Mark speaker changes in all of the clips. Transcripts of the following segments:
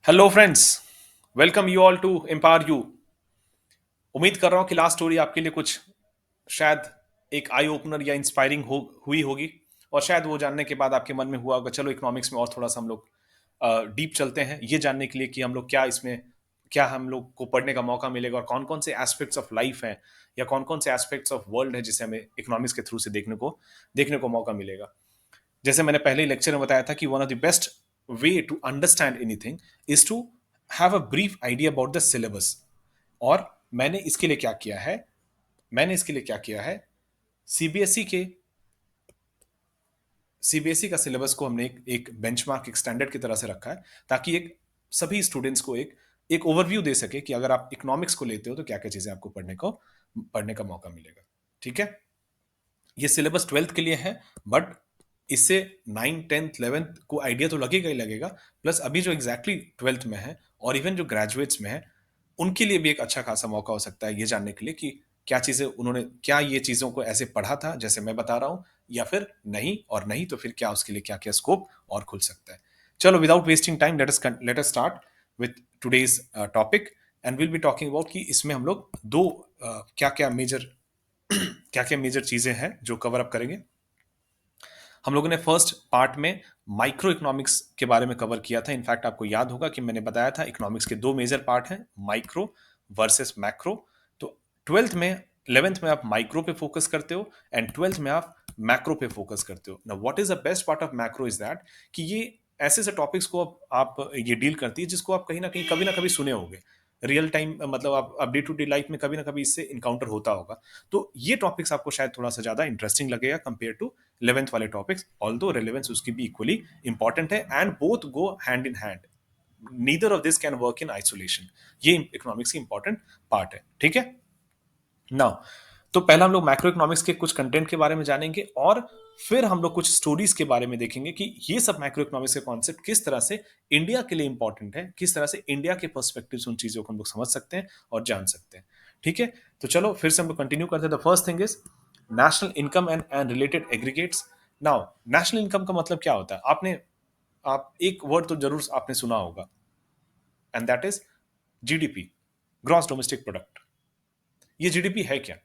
Speaker 1: Hello friends, welcome you all to empower you. उम्मीद कर रहा हूँ कि लास्ट स्टोरी आपके लिए कुछ शायद एक आई ओपनर या इंस्पायरिंग हुई होगी। और शायद वो जानने के बाद आपके मन में हुआ होगा चलो इकोनॉमिक्स में और थोड़ा सा हम लोग डीप चलते हैं, ये जानने के लिए कि हम लोग क्या इसमें क्या हम लोग को पढ़ने का मौका मिलेगा और कौन कौन से एस्पेक्ट्स ऑफ लाइफ हैं या कौन कौन से एस्पेक्ट्स ऑफ वर्ल्ड है जिसे हमें इकोनॉमिक्स के थ्रू से देखने को मौका मिलेगा। जैसे मैंने पहले लेक्चर में बताया था कि one of the best way to understand anything is to have a brief idea about the syllabus. और मैंने इसके लिए क्या किया है, मैंने इसके लिए क्या किया है, सीबीएसई के सीबीएसई का सिलेबस को हमने एक बेंचमार्क, एक स्टैंडर्ड की तरह से रखा है, ताकि एक सभी स्टूडेंट्स को एक ओवरव्यू दे सके कि अगर आप इकोनॉमिक्स को लेते हो तो क्या क्या चीजें आपको पढ़ने का मौका मिलेगा। ठीक है, ये सिलेबस ट्वेल्थ के लिए है, बट इससे 9th 10th 11th को आइडिया तो लगेगा ही लगेगा, प्लस अभी जो एग्जैक्टली ट्वेल्थ में है और इवन जो ग्रेजुएट्स में है उनके लिए भी एक अच्छा खासा मौका हो सकता है ये जानने के लिए कि क्या चीजें उन्होंने, क्या ये चीजों को ऐसे पढ़ा था जैसे मैं बता रहा हूं, या फिर नहीं, और नहीं तो फिर क्या उसके लिए क्या क्या स्कोप और खुल सकता है। चलो without wasting time let us start with today's topic. And will be talking about कि इसमें हम लोग दो क्या क्या मेजर चीजें हैं जो कवर अप करेंगे। हम लोगों ने फर्स्ट पार्ट में माइक्रो इकोनॉमिक्स के बारे में कवर किया था। इनफैक्ट आपको याद होगा कि मैंने बताया था इकोनॉमिक्स के दो मेजर पार्ट हैं, माइक्रो वर्सेस मैक्रो। तो ट्वेल्थ में, 11th में आप माइक्रो पे फोकस करते हो एंड ट्वेल्थ में आप मैक्रो पे फोकस करते हो। ना what is the best part of macro is that कि ये ऐसे ऐसे टॉपिक्स को आप ये डील करती है जिसको आप कहीं ना कभी सुने होंगे रियल टाइम, मतलब आप डे टू डे लाइफ में कभी ना कभी इससे इनकाउंटर होता होगा। तो ये टॉपिक्स आपको शायद थोड़ा सा ज्यादा इंटरेस्टिंग लगेगा कंपेयर टू 11th वाले टॉपिक्स, ऑल्दो रेलेवेंस उसकी भी इक्वली इंपॉर्टेंट है and both go hand in hand. Neither of this can work in isolation. ये इकोनॉमिक्स की इंपॉर्टेंट पार्ट है। ठीक है, नाउ तो पहला हम लोग मैक्रो इकोनॉमिक्स के कुछ कंटेंट के बारे में जानेंगे और फिर हम लोग कुछ स्टोरीज के बारे में देखेंगे कि ये सब मैक्रो इकोनॉमिक्स के कॉन्सेप्ट किस तरह से इंडिया के लिए इंपॉर्टेंट है, किस तरह से इंडिया के पर्सपेक्टिव से उन चीजों को हम लोग समझ सकते हैं और जान सकते हैं। ठीक है, तो चलो फिर से हम लोग कंटिन्यू करते हैं। The first thing is national income and related aggregates. Now national income का मतलब क्या होता है, आप एक वर्ड तो जरूर आपने सुना होगा, and that is GDP, gross domestic product. ये जीडीपी है क्या?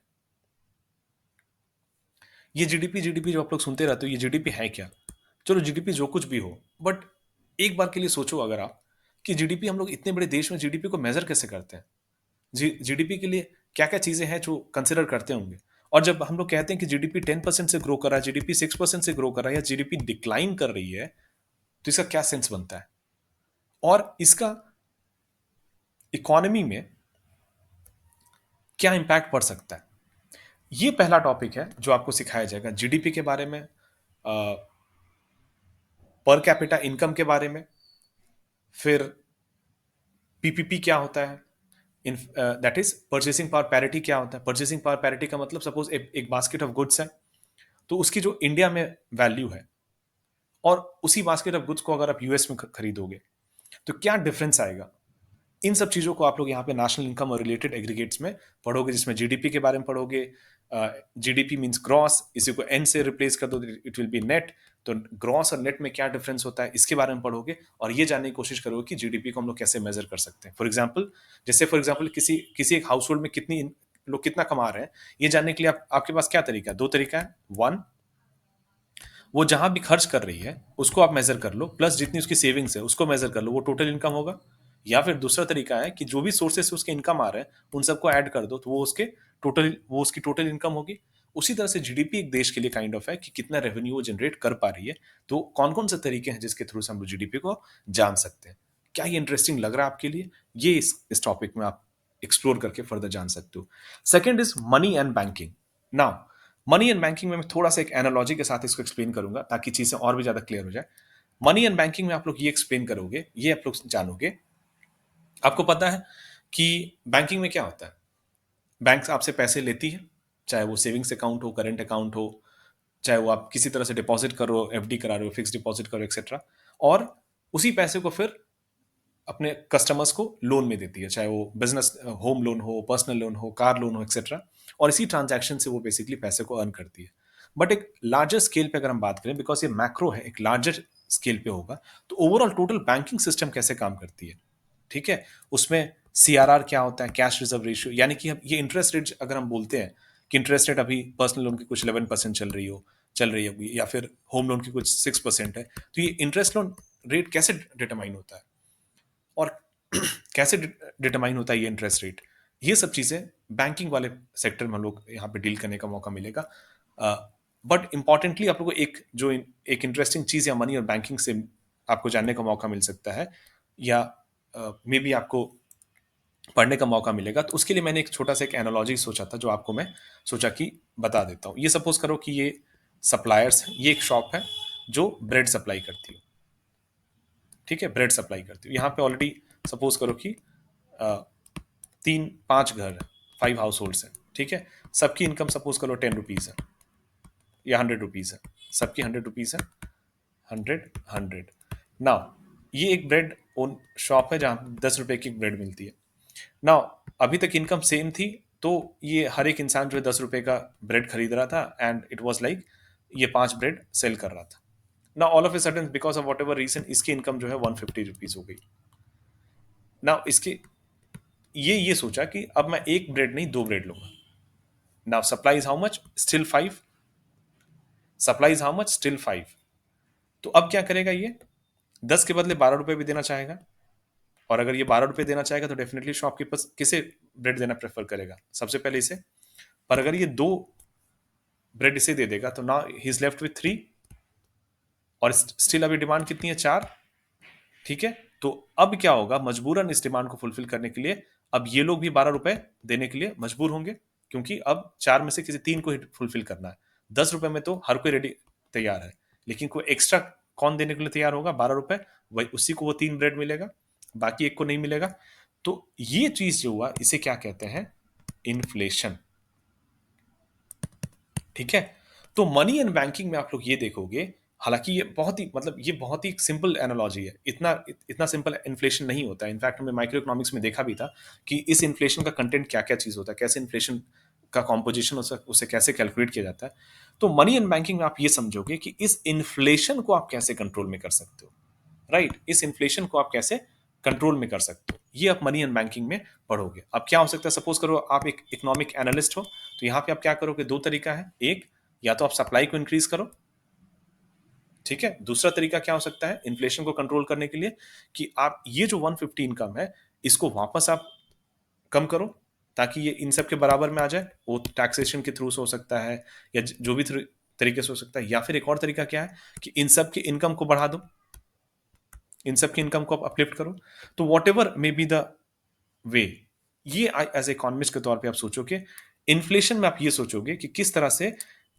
Speaker 1: ये जीडीपी जीडीपी जो आप लोग सुनते रहते हो, ये जीडीपी है क्या? चलो जीडीपी जो कुछ भी हो, बट एक बार के लिए सोचो अगर आप कि जीडीपी, हम लोग इतने बड़े देश में जीडीपी को मेजर कैसे करते हैं? जीडीपी के लिए क्या क्या चीजें हैं जो कंसिडर करते होंगे? और जब हम लोग कहते हैं कि जीडीपी 10% से ग्रो कर रहा है, जीडीपी 6% से ग्रो कर रहा है, या जीडीपी डिक्लाइन कर रही है, तो इसका क्या सेंस बनता है और इसका इकोनॉमी में क्या इंपैक्ट पड़ सकता है? ये पहला टॉपिक है जो आपको सिखाया जाएगा जीडीपी के बारे में, पर कैपिटा इनकम के बारे में, फिर पीपीपी क्या होता है, in that is purchasing power parity क्या होता है। परचेसिंग पावर पैरिटी का मतलब सपोज एक बास्केट ऑफ गुड्स है, तो उसकी जो इंडिया में वैल्यू है और उसी बास्केट ऑफ गुड्स को अगर आप यूएस में खरीदोगे तो क्या डिफरेंस आएगा। इन सब चीजों को आप लोग यहाँ पे नेशनल इनकम और रिलेटेड एग्रीगेट्स में पढ़ोगे, जिसमें जीडीपी के बारे में पढ़ोगे। जीडीपी मींस ग्रॉस, इसी को एन से रिप्लेस कर दो, इट विल बी नेट। तो ग्रॉस और नेट में क्या डिफरेंस होता है इसके बारे में पढ़ोगे और ये जानने की कोशिश करोगे कि जीडीपी को हम लोग कैसे मेजर कर सकते हैं। फॉर एग्जाम्पल किसी किसी एक हाउस होल्ड में कितनी लोग कितना कमा रहे हैं, ये जानने के लिए आपके पास क्या तरीका है? दो तरीका है। वन, वो जहां भी खर्च कर रही है उसको आप मेजर कर लो, प्लस जितनी उसकी सेविंग्स है उसको मेजर कर लो, वो टोटल इनकम होगा। या फिर दूसरा तरीका है कि जो भी सोर्सेस से उसके इनकम आ रहे हैं उन सबको ऐड कर दो, तो वो उसकी टोटल इनकम होगी। उसी तरह से जीडीपी एक देश के लिए काइंड ऑफ है कि कितना रेवेन्यू वो जनरेट कर पा रही है। तो कौन कौन से तरीके हैं जिसके थ्रू से हम जीडीपी को जान सकते हैं? क्या ये इंटरेस्टिंग लग रहा है आपके लिए? ये इस टॉपिक में आप एक्सप्लोर करके फर्दर जान सकते हो। Second is money and banking. Now money and banking में मैं थोड़ा सा एक एनालॉजी के साथ इसको एक्सप्लेन करूंगा ताकि चीजें और भी ज्यादा क्लियर हो जाए। मनी एंड बैंकिंग में आप लोग ये एक्सप्लेन करोगे, ये आप लोग जानोगे। आपको पता है कि बैंकिंग में क्या होता है? बैंक आपसे पैसे लेती है, चाहे वो सेविंग्स अकाउंट हो, करेंट अकाउंट हो, चाहे वो आप किसी तरह से डिपॉजिट करो, एफडी करा रहे हो, फिक्स डिपॉजिट करो, एक्सेट्रा। और उसी पैसे को फिर अपने कस्टमर्स को लोन में देती है, चाहे वो बिजनेस होम लोन हो, पर्सनल लोन हो, कार लोन हो, एक्सेट्रा। और इसी ट्रांजैक्शन से वो बेसिकली पैसे को अर्न करती है। बट एक लार्जर स्केल पे अगर हम बात करें, बिकॉज ये मैक्रो है, एक लार्जर स्केल पे होगा, तो ओवरऑल टोटल बैंकिंग सिस्टम कैसे काम करती है? ठीक है, उसमें सीआरआर क्या होता है, कैश रिजर्व रेशियो, यानी कि हम ये इंटरेस्ट रेट अगर हम बोलते हैं कि इंटरेस्ट रेट अभी पर्सनल लोन की कुछ 11% चल रही होगी, या फिर होम लोन की कुछ 6% है, तो ये इंटरेस्ट लोन रेट कैसे डिटरमाइन होता है और कैसे डिटरमाइन होता है ये इंटरेस्ट रेट, ये सब चीज़ें बैंकिंग वाले सेक्टर में हम लोग यहाँ पे डील करने का मौका मिलेगा। बट इंपॉर्टेंटली आप लोग को एक इंटरेस्टिंग चीज़ या मनी और बैंकिंग से आपको जानने का मौका मिल सकता है, या मे बी आपको पढ़ने का मौका मिलेगा, तो उसके लिए मैंने एक छोटा सा एक एनालॉजी सोचा था, जो आपको मैं सोचा कि बता देता हूँ। ये सपोज करो कि ये सप्लायर्स है, ये एक शॉप है जो ब्रेड सप्लाई करती है, ठीक है, ब्रेड सप्लाई करती है। यहाँ पे ऑलरेडी सपोज करो कि अ, 3-5 घर है, 5 हाउस होल्ड्स हैं, ठीक है, सबकी इनकम सपोज करो 10 रुपीज़ है या 100 रुपीज़ है, सबकी 100 रुपीज़ है, 100 नाउ ये एक ब्रेड ओन शॉप है जहाँ 10 रुपए की ब्रेड मिलती है। नाउ अभी तक इनकम सेम थी, तो ये हर एक इंसान जो है 10 रुपए का ब्रेड खरीद रहा था, एंड इट वॉज लाइक ये 5 ब्रेड सेल कर रहा था। ना all of a sudden because of whatever reason इसकी इनकम जो है 150 रुपीज हो गई। ना इसके ये सोचा कि अब मैं एक ब्रेड नहीं 2 ब्रेड लूंगा। Now supply is how much, still 5। Supply is how much, still 5। तो अब क्या करेगा ये, 10 के बदले 12 रुपए भी देना चाहेगा, और अगर ये 12 रुपए देना चाहेगा तो डेफिनेटली शॉपकीपर किसे ब्रेड देना प्रेफर करेगा, सबसे पहले इसे। पर अगर ये 2 ब्रेड इसे दे देगा तो ना ही इज लेफ्ट विथ 3, और स्टिल अभी डिमांड कितनी है, 4, ठीक है। तो अब क्या होगा, मजबूरन इस डिमांड को फुलफिल करने के लिए अब ये लोग भी 12 रुपए देने के लिए मजबूर होंगे, क्योंकि अब 4 में से किसी 3 को ही फुलफिल करना है। 10 रुपए में तो हर कोई रेडी तैयार है, लेकिन कोई एक्स्ट्रा कौन देने के लिए तैयार होगा, 12 रुपए, वही उसी को वो 3 ब्रेड मिलेगा, बाकी एक को नहीं मिलेगा। तो ये चीज जो हुआ इसे क्या कहते हैं, इन्फ्लेशन, ठीक है। तो मनी एंड बैंकिंग में आप लोग ये देखोगे, हालांकि ये बहुत ही मतलब ये बहुत ही सिंपल एनालॉजी है, इतना सिंपल इन्फ्लेशन नहीं होता है। इनफैक्ट हमने माइक्रो इकोनॉमिक्स में देखा भी था कि इस इन्फ्लेशन का कंटेंट क्या क्या चीज होता है, कैसे इन्फ्लेशन का कॉम्पोजिशन उसे कैसे कैलकुलेट किया जाता है। तो मनी एंड बैंकिंग में आप ये समझोगे कि इस इन्फ्लेशन को आप कैसे कंट्रोल में कर सकते हो, राइट, इस इन्फ्लेशन को आप कैसे कंट्रोल में कर सकते हो, ये आप मनी एंड बैंकिंग में पढ़ोगे। अब क्या हो सकता है, सपोज करो आप एक इकोनॉमिक एनालिस्ट हो, तो यहाँ पे आप क्या करोगे, दो तरीका है, एक या तो आप सप्लाई को इंक्रीज करो, ठीक है, दूसरा तरीका क्या हो सकता है इन्फ्लेशन को कंट्रोल करने के लिए, कि आप ये जो 150 इनकम है इसको वापस आप कम करो, ताकि ये इन सब के बराबर में आ जाए। वो टैक्सेशन के थ्रू से हो सकता है, या जो भी तरीके से हो सकता है, या फिर एक और तरीका क्या है कि इन सब की इनकम को बढ़ा दो, इन सब की इनकम को आप अपलिफ्ट करो। तो what ever may be the way, ये एज इकोनॉमिस्ट के तौर पे आप सोचोगे। इन्फ्लेशन में आप ये सोचोगे कि किस तरह से,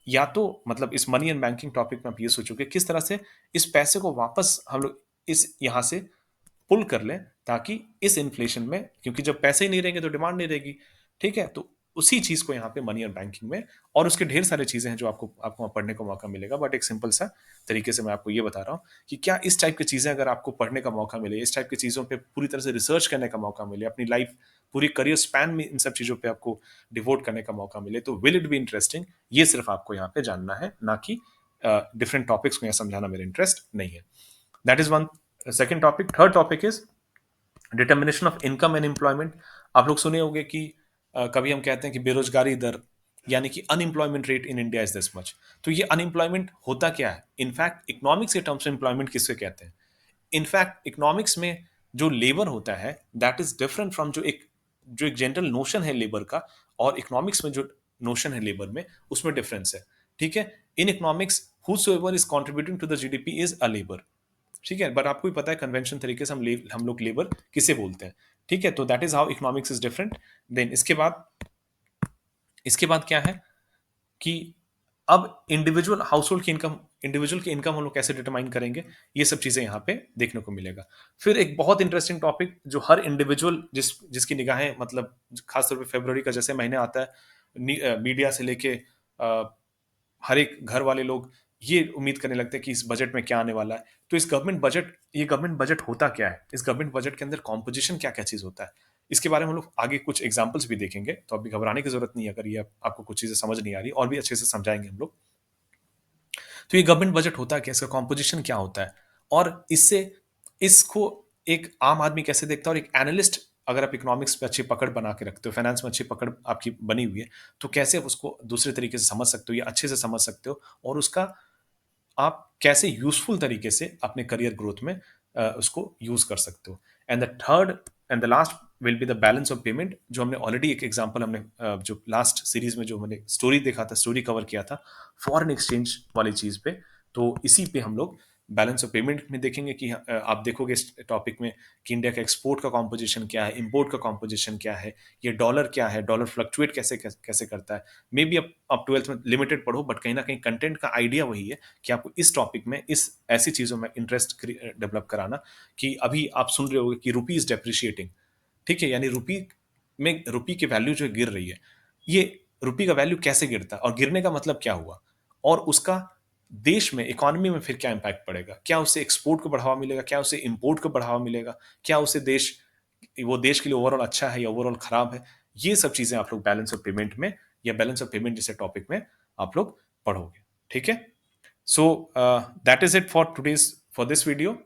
Speaker 1: या तो मतलब इस मनी एंड बैंकिंग टॉपिक में आप ये सोचोगे किस तरह से इस पैसे को वापस हम लोग इस यहां से पुल कर लें, ताकि इस इन्फ्लेशन में, क्योंकि जब पैसे ही नहीं रहेंगे तो डिमांड नहीं रहेगी, ठीक है। तो उसी चीज को यहाँ पे मनी और बैंकिंग में, और उसके ढेर सारे चीजें हैं जो आपको आपको वहाँ पढ़ने का मौका मिलेगा, बट एक सिंपल सा तरीके से मैं आपको ये बता रहा हूँ कि क्या इस टाइप की चीजें अगर आपको पढ़ने का मौका मिले, इस टाइप की चीजों पे पूरी तरह से रिसर्च करने का मौका मिले, अपनी लाइफ पूरी करियर स्पैन में इन सब चीजों पे आपको डिवोट करने का मौका मिले, तो विल इट बी इंटरेस्टिंग, ये सिर्फ आपको यहाँ पे जानना है, ना कि डिफरेंट टॉपिक्स को यहाँ समझाना मेरा इंटरेस्ट नहीं है। That is one second topic. Third topic is determination of income and employment. आप लोग सुने होंगे कि कभी हम कहते हैं कि बेरोजगारी दर, यानी कि unemployment rate in India is this much. तो ये अनएम्प्लॉयमेंट होता क्या है, इनफैक्ट इकोनॉमिक्स के टर्म्स में एम्प्लॉयमेंट किससे कहते हैं। इनफैक्ट इकोनॉमिक्स में जो लेबर होता है दैट इज डिफरेंट फ्रॉम जो एक जनरल नोशन है लेबर का, और इकोनॉमिक्स में जो नोशन है लेबर में, उसमें डिफरेंस है, ठीक है। In economics whosoever is contributing to the GDP is a labor, ठीक है, बट आपको भी पता है कन्वेंशन तरीके से हम लोग लेबर किसे बोलते हैं, ठीक है। तो that is how economics is different. Then इसके बाद क्या है कि अब इंडिविजुअल की इनकम हम लोग कैसे डिटरमाइन करेंगे, ये सब चीजें यहाँ पे देखने को मिलेगा। फिर एक बहुत इंटरेस्टिंग टॉपिक जो हर इंडिविजुअल जिसकी निगाहें मतलब खासतौर पे फरवरी का जैसे महीने आता है, मीडिया से लेके हर एक घर वाले लोग ये उम्मीद करने लगते हैं कि इस बजट में क्या आने वाला है। तो ये गवर्नमेंट बजट होता क्या है, इस गवर्नमेंट बजट के अंदर कॉम्पोजिशन क्या क्या चीज होता है, इसके बारे में हम लोग आगे कुछ एग्जाम्पल्स भी देखेंगे, तो अभी घबराने की जरूरत नहीं है अगर ये आपको कुछ चीजें समझ नहीं आ रही, और भी अच्छे से समझाएंगे हम लोग। तो ये गवर्नमेंट बजट होता क्या है, इसका कॉम्पोजिशन क्या होता है, और इससे इसको एक आम आदमी कैसे देखता है और एक एनालिस्ट, अगर आप इकोनॉमिक्स में अच्छी पकड़ बना के रखते हो, फाइनेंस में अच्छी पकड़ आपकी बनी हुई है, तो कैसे आप उसको दूसरे तरीके से समझ सकते हो या अच्छे से समझ सकते हो, और उसका आप कैसे यूजफुल तरीके से अपने करियर ग्रोथ में उसको यूज कर सकते हो। And the third and the last will be the balance of payment, जो हमने ऑलरेडी एक एग्जांपल हमने जो लास्ट सीरीज में जो मैंने स्टोरी देखा था, स्टोरी कवर किया था फॉरेन एक्सचेंज वाली चीज पे, तो इसी पे हम लोग बैलेंस ऑफ पेमेंट में देखेंगे कि आप देखोगे इस टॉपिक में कि इंडिया का एक्सपोर्ट का कॉम्पोजिशन क्या है, इंपोर्ट का कॉम्पोजिशन क्या है, ये डॉलर क्या है, डॉलर फ्लक्चुएट कैसे कैसे करता है। मे बी आप ट्वेल्थ में लिमिटेड पढ़ो, बट कहीं ना कहीं कंटेंट का आइडिया वही है कि आपको इस टॉपिक में इस ऐसी चीजों में इंटरेस्ट डेवलप कराना, कि अभी आप सुन रहे होगे कि रुपी इज डेप्रिशिएटिंग, ठीक है, यानी रुपी में रुपी की वैल्यू जो गिर रही है, ये रुपी का वैल्यू कैसे गिरता है और गिरने का मतलब क्या हुआ, और उसका देश में इकोनॉमी में फिर क्या इंपैक्ट पड़ेगा, क्या उससे एक्सपोर्ट को बढ़ावा मिलेगा, क्या उससे इंपोर्ट को बढ़ावा मिलेगा, क्या उससे देश, वो देश के लिए ओवरऑल अच्छा है या ओवरऑल खराब है। ये सब चीजें आप लोग बैलेंस ऑफ पेमेंट में या बैलेंस ऑफ पेमेंट जैसे टॉपिक में आप लोग पढ़ोगे, ठीक है। So that is it for today's for this video.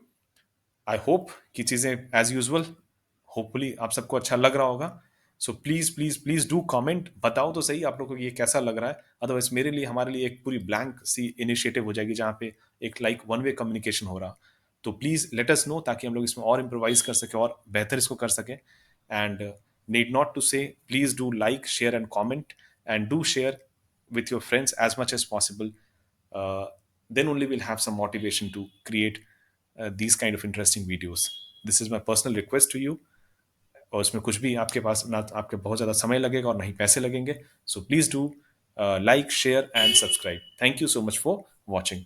Speaker 1: I hope कि चीज़ें एज यूजल, होपफुली आप सबको अच्छा लग रहा होगा। So please please please do comment, बताओ तो सही आप लोगों को ये कैसा लग रहा है। अदरवाइज मेरे लिए, हमारे लिए एक पूरी ब्लैंक सी इनिशिएटिव हो जाएगी जहाँ पे एक लाइक वन वे कम्युनिकेशन हो रहा। तो प्लीज़ लेट अस नो, ताकि हम लोग इसमें और इम्प्रोवाइज कर सकें और बेहतर इसको कर सकें। एंड नीड नॉट टू से, please do like share and comment, and do share with your friends as much as possible. uh, then only we'll have some motivation to create these kind of interesting videos. This is my personal request to you. और इसमें कुछ भी आपके पास ना आपके बहुत ज़्यादा समय लगेगा और ना ही पैसे लगेंगे। So please do like share and subscribe. Thank you so much for watching.